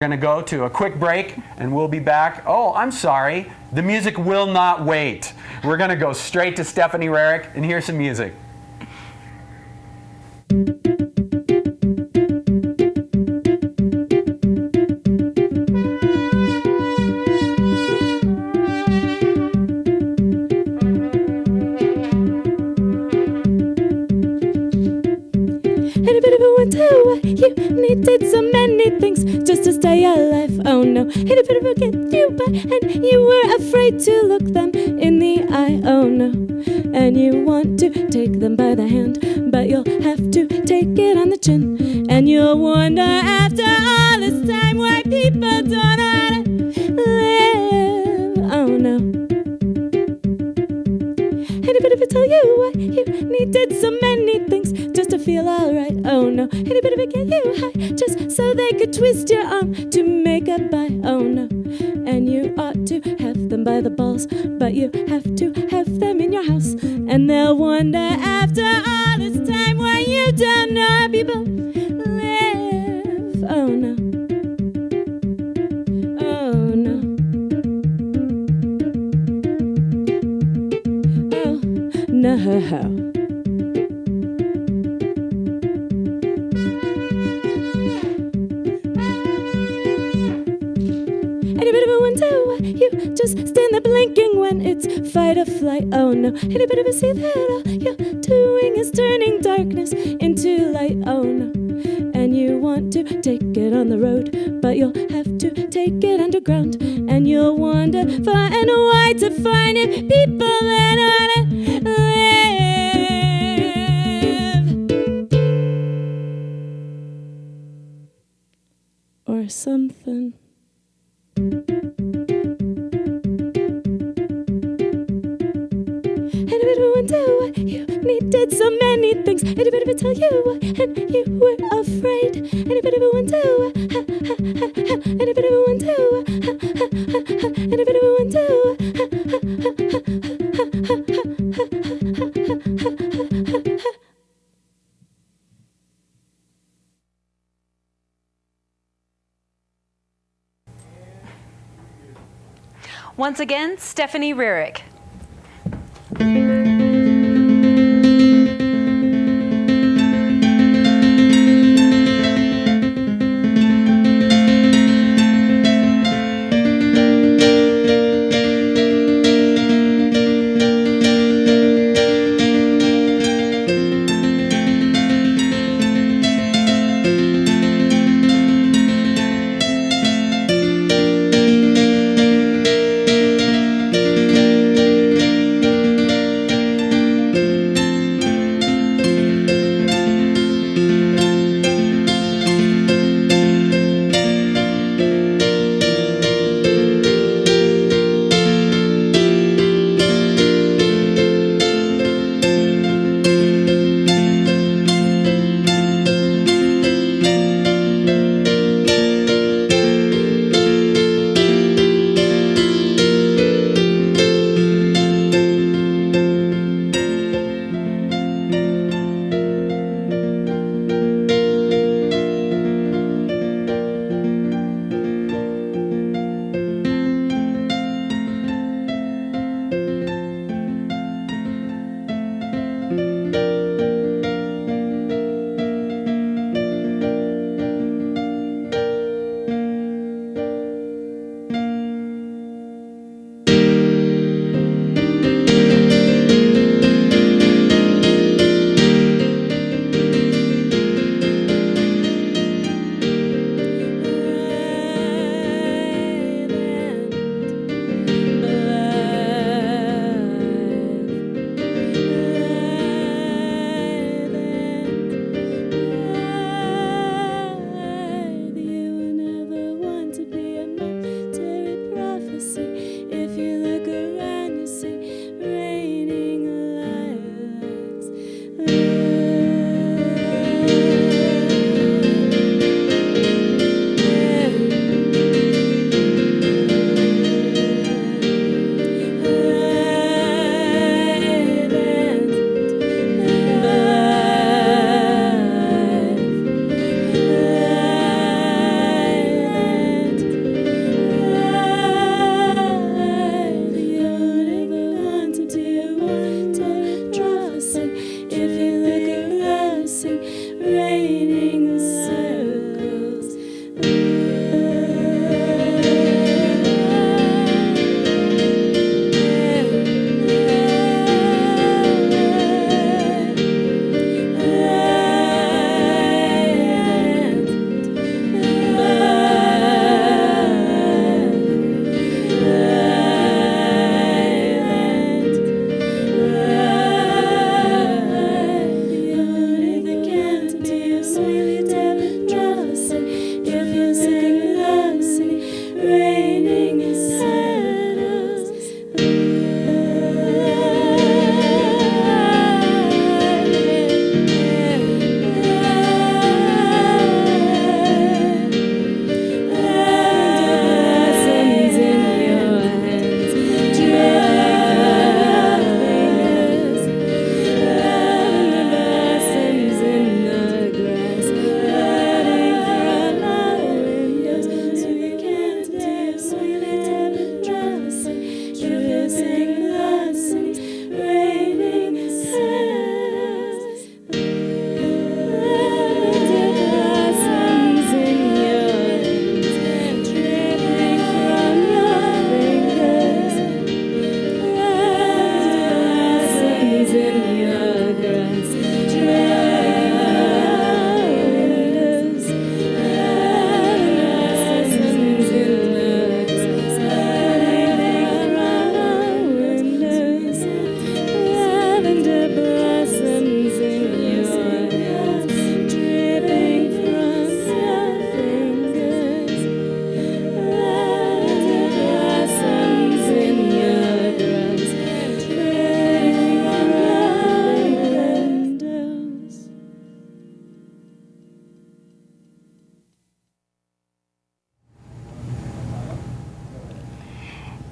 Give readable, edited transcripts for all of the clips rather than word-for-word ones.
We're going to go to a quick break and we'll be back. Oh, I'm sorry. The music will not wait. We're going to go straight to Stephanie Rearick and hear some music. You needed so many things just to stay alive. Oh no, and a bit of a get you by, and you were afraid to look them in the eye. Oh no, and you want to take them by the hand, but you'll have to take it on the chin. And you'll wonder after all this time why people don't know how to live. Oh no. Anybody ever tell you why you needed so many things just to feel alright? Oh no. Anybody ever get you high just so they could twist your arm to make a buy? Oh no. And you ought to have them by the balls, but you have to have them in your house. And they'll wonder after all this time why you don't know how people live. Oh no. Oh no. No. Anybody ever wonder why you just stand there blinking when it's fight or flight? Oh no. Anybody ever see that all you're doing is turning darkness into light? Oh no. And you want to take it on the road, but you'll have to take it underground. And you'll wonder far and wide to find it people that ought to live. Or something. Anybody ever wonder why you needed so many things? Anybody ever tell you why and you were afraid? Anybody ever wonder why? Anybody ever wonder why? Anybody ever wonder why? Once again, Stephanie Rearick.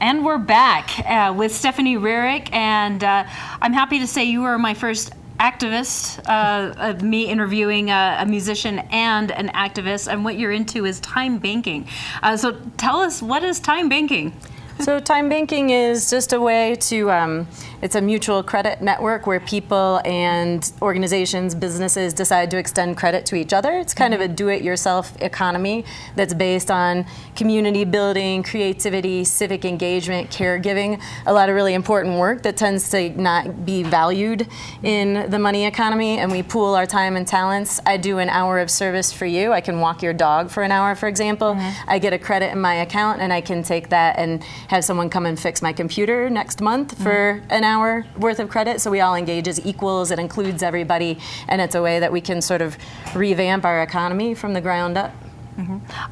And we're back with Stephanie Rearick, and I'm happy to say you were my first activist, of me interviewing a musician and an activist, and what you're into is time banking. So tell us, what is time banking? So time banking is just a way to, it's a mutual credit network where people and organizations, businesses decide to extend credit to each other. It's kind of a do-it-yourself economy that's based on community building, creativity, civic engagement, caregiving, a lot of really important work that tends to not be valued in the money economy, and we pool our time and talents. I do an hour of service for you. I can walk your dog for an hour, for example. I get a credit in my account, and I can take that and have someone come and fix my computer next month for an hour worth of credit. So we all engage as equals. It includes everybody, and it's a way that we can sort of revamp our economy from the ground up.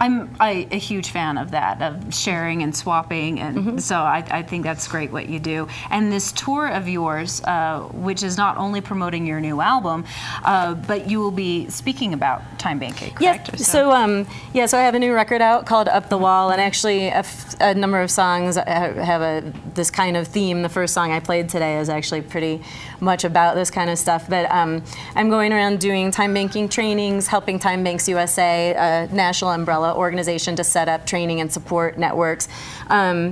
I'm a huge fan of that, of sharing and swapping, and so I think that's great what you do. And this tour of yours, which is not only promoting your new album, but you will be speaking about time banking, correct? Yeah. So I have a new record out called Up the Wall, and actually a number of songs have this kind of theme. The first song I played today is actually pretty much about this kind of stuff. But I'm going around doing time banking trainings, helping Time Banks USA, a national umbrella organization, to set up training and support networks,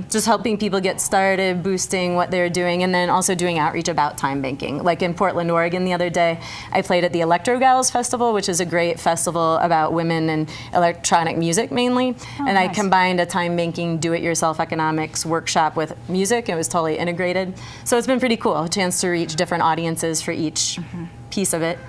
just helping people get started, boosting what they're doing, and then also doing outreach about time banking. Like in Portland, Oregon the other day, I played at the Electro Gals Festival, which is a great festival about women and electronic music mainly, and nice. I combined a time banking do-it-yourself economics workshop with music. It was totally integrated. So it's been pretty cool, a chance to reach different audiences for each piece of it.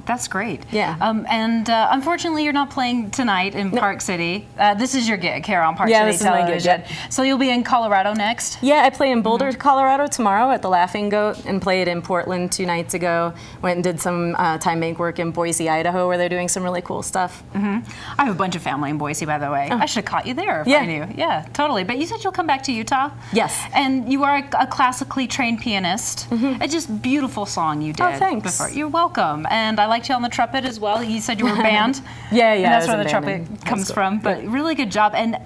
That's great. Yeah. And unfortunately, you're not playing tonight in Park City. This is your gig here on Park City this Television. is my gig, yeah. So you'll be in Colorado next? Yeah, I play in Boulder, Colorado tomorrow at the Laughing Goat, and played in Portland 2 nights ago. Went and did some time bank work in Boise, Idaho, where they're doing some really cool stuff. I have a bunch of family in Boise, by the way. I should have caught you there if I knew. Yeah, totally. But you said you'll come back to Utah? Yes. And you are a classically trained pianist. A just beautiful song you did. Oh, thanks. Before. You're welcome. And I liked you on the trumpet as well. You said you were band. Yeah. And that's where the trumpet comes from. But really good job. And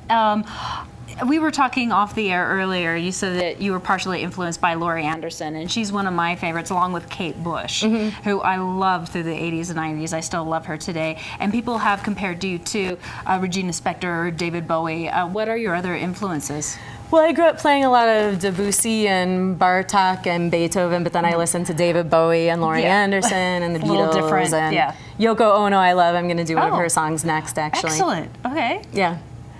we were talking off the air earlier. You said that you were partially influenced by Laurie Anderson, and she's one of my favorites, along with Kate Bush, who I loved through the 80s and 90s. I still love her today. And people have compared you to Regina Spektor or David Bowie. What are your other influences? Well, I grew up playing a lot of Debussy and Bartok and Beethoven, but then I listened to David Bowie and Laurie Anderson and the Beatles. Different, and Yoko Ono I love. I'm going to do one of her songs next, actually. Excellent. Okay. Yeah.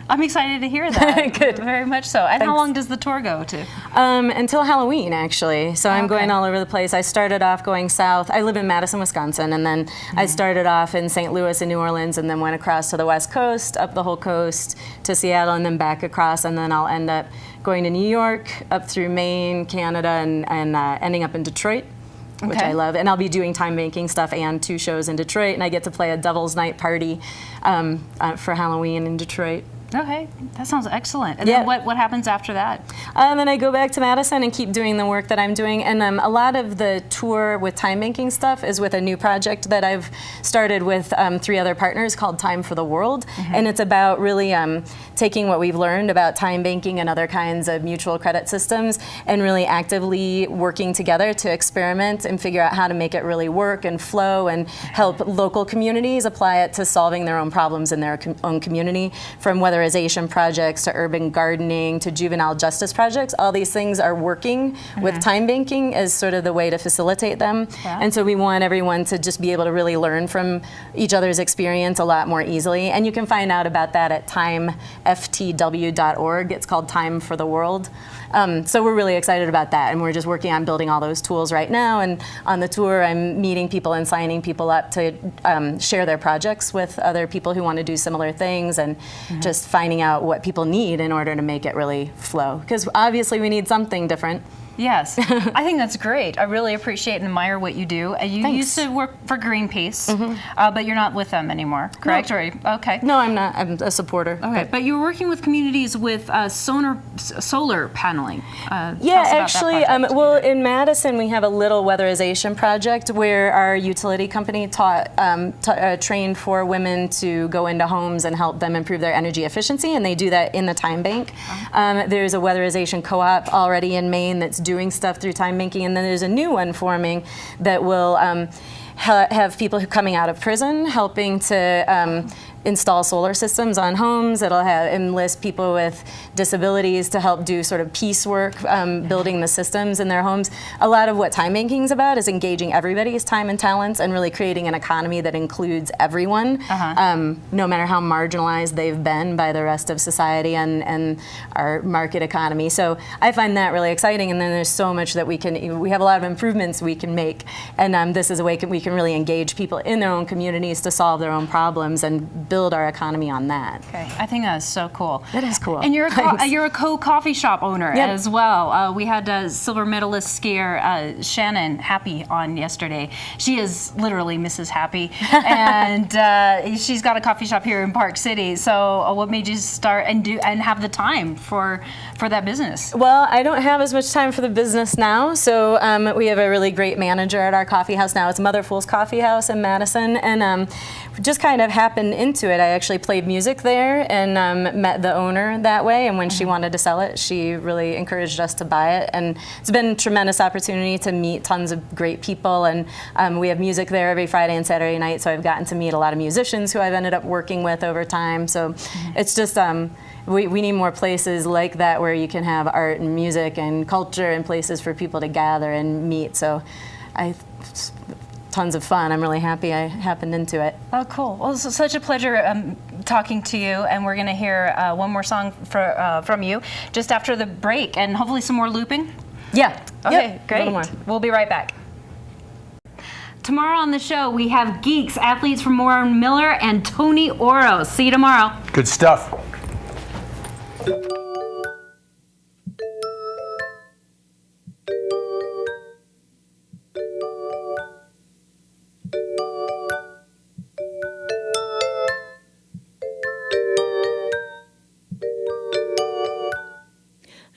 I'm excited to hear that. Good. Very much so. And how long does the tour go to? Until Halloween, actually. So I'm going all over the place. I started off going south. I live in Madison, Wisconsin, and then I started off in St. Louis and New Orleans, and then went across to the West Coast, up the whole coast to Seattle, and then back across, and then I'll end up going to New York, up through Maine, Canada, and ending up in Detroit, which I love. And I'll be doing time banking stuff and 2 shows in Detroit, and I get to play a Devil's Night party for Halloween in Detroit. Okay, that sounds excellent. And then what happens after that? Then I go back to Madison and keep doing the work that I'm doing. And a lot of the tour with time banking stuff is with a new project that I've started with 3 other partners called Time for the World. And it's about really taking what we've learned about time banking and other kinds of mutual credit systems and really actively working together to experiment and figure out how to make it really work and flow and help local communities apply it to solving their own problems in their own community, from weatherization projects to urban gardening to juvenile justice projects. All these things are working with time banking as sort of the way to facilitate them. And so we want everyone to just be able to really learn from each other's experience a lot more easily. And you can find out about that at timeftw.org. It's called Time for the World. So we're really excited about that, and we're just working on building all those tools right now. And on the tour, I'm meeting people and signing people up to share their projects with other people who want to do similar things, and just finding out what people need in order to make it really flow. Because obviously we need something different. Yes, I think that's great. I really appreciate and admire what you do. You Thanks. used to work for Greenpeace, but you're not with them anymore, correct? No. Or, okay. No, I'm not. I'm a supporter. Okay, but you were working with communities with solar paneling. Tell Yeah, us about that actually, project. well, in Madison, we have a little weatherization project where our utility company trained 4 women to go into homes and help them improve their energy efficiency, and they do that in the time bank. There's a weatherization co-op already in Maine that's doing stuff through time banking, and then there's a new one forming that will have people who coming out of prison helping to install solar systems on homes. It'll enlist people with disabilities to help do sort of piecework, building the systems in their homes. A lot of what time banking is about is engaging everybody's time and talents and really creating an economy that includes everyone, no matter how marginalized they've been by the rest of society and our market economy. So I find that really exciting, and then there's so much that we have a lot of improvements we can make, and this is a way we can really engage people in their own communities to solve their own problems and build our economy on that. Okay, I think that's so cool. That is cool. And you're Thanks. you're a coffee shop owner Yep. as well. We had silver medalist skier Shannon Happy on yesterday. She is literally Mrs. Happy, and she's got a coffee shop here in Park City. So, what made you start and have the time for that business? Well, I don't have as much time for the business now, so we have a really great manager at our coffee house now. It's Mother Fool's Coffee House in Madison, and just kind of happened into it. I actually played music there and met the owner that way, and when she wanted to sell it, she really encouraged us to buy it, and it's been a tremendous opportunity to meet tons of great people, and we have music there every Friday and Saturday night, so I've gotten to meet a lot of musicians who I've ended up working with over time, so it's just we need more places like that where you can have art and music and culture and places for people to gather and meet, so tons of fun. I'm really happy I happened into it. Oh, cool. Well, it's such a pleasure talking to you, and we're going to hear one more song from you just after the break, and hopefully some more looping. Yeah. Okay, Yep. great. A little more. We'll be right back. Tomorrow on the show, we have geeks, athletes from Warren Miller and Tony Oro. See you tomorrow. Good stuff.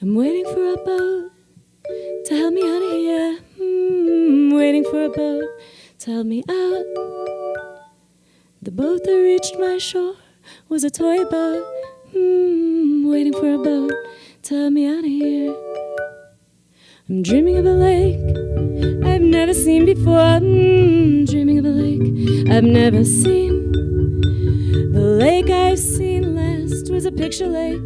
I'm waiting for a boat to help me out of here. Waiting for a boat to help me out. The boat that reached my shore was a toy boat. Waiting for a boat to help me out of here. I'm dreaming of a lake I've never seen before. Dreaming of a lake I've never seen. The lake I've seen last was a picture lake.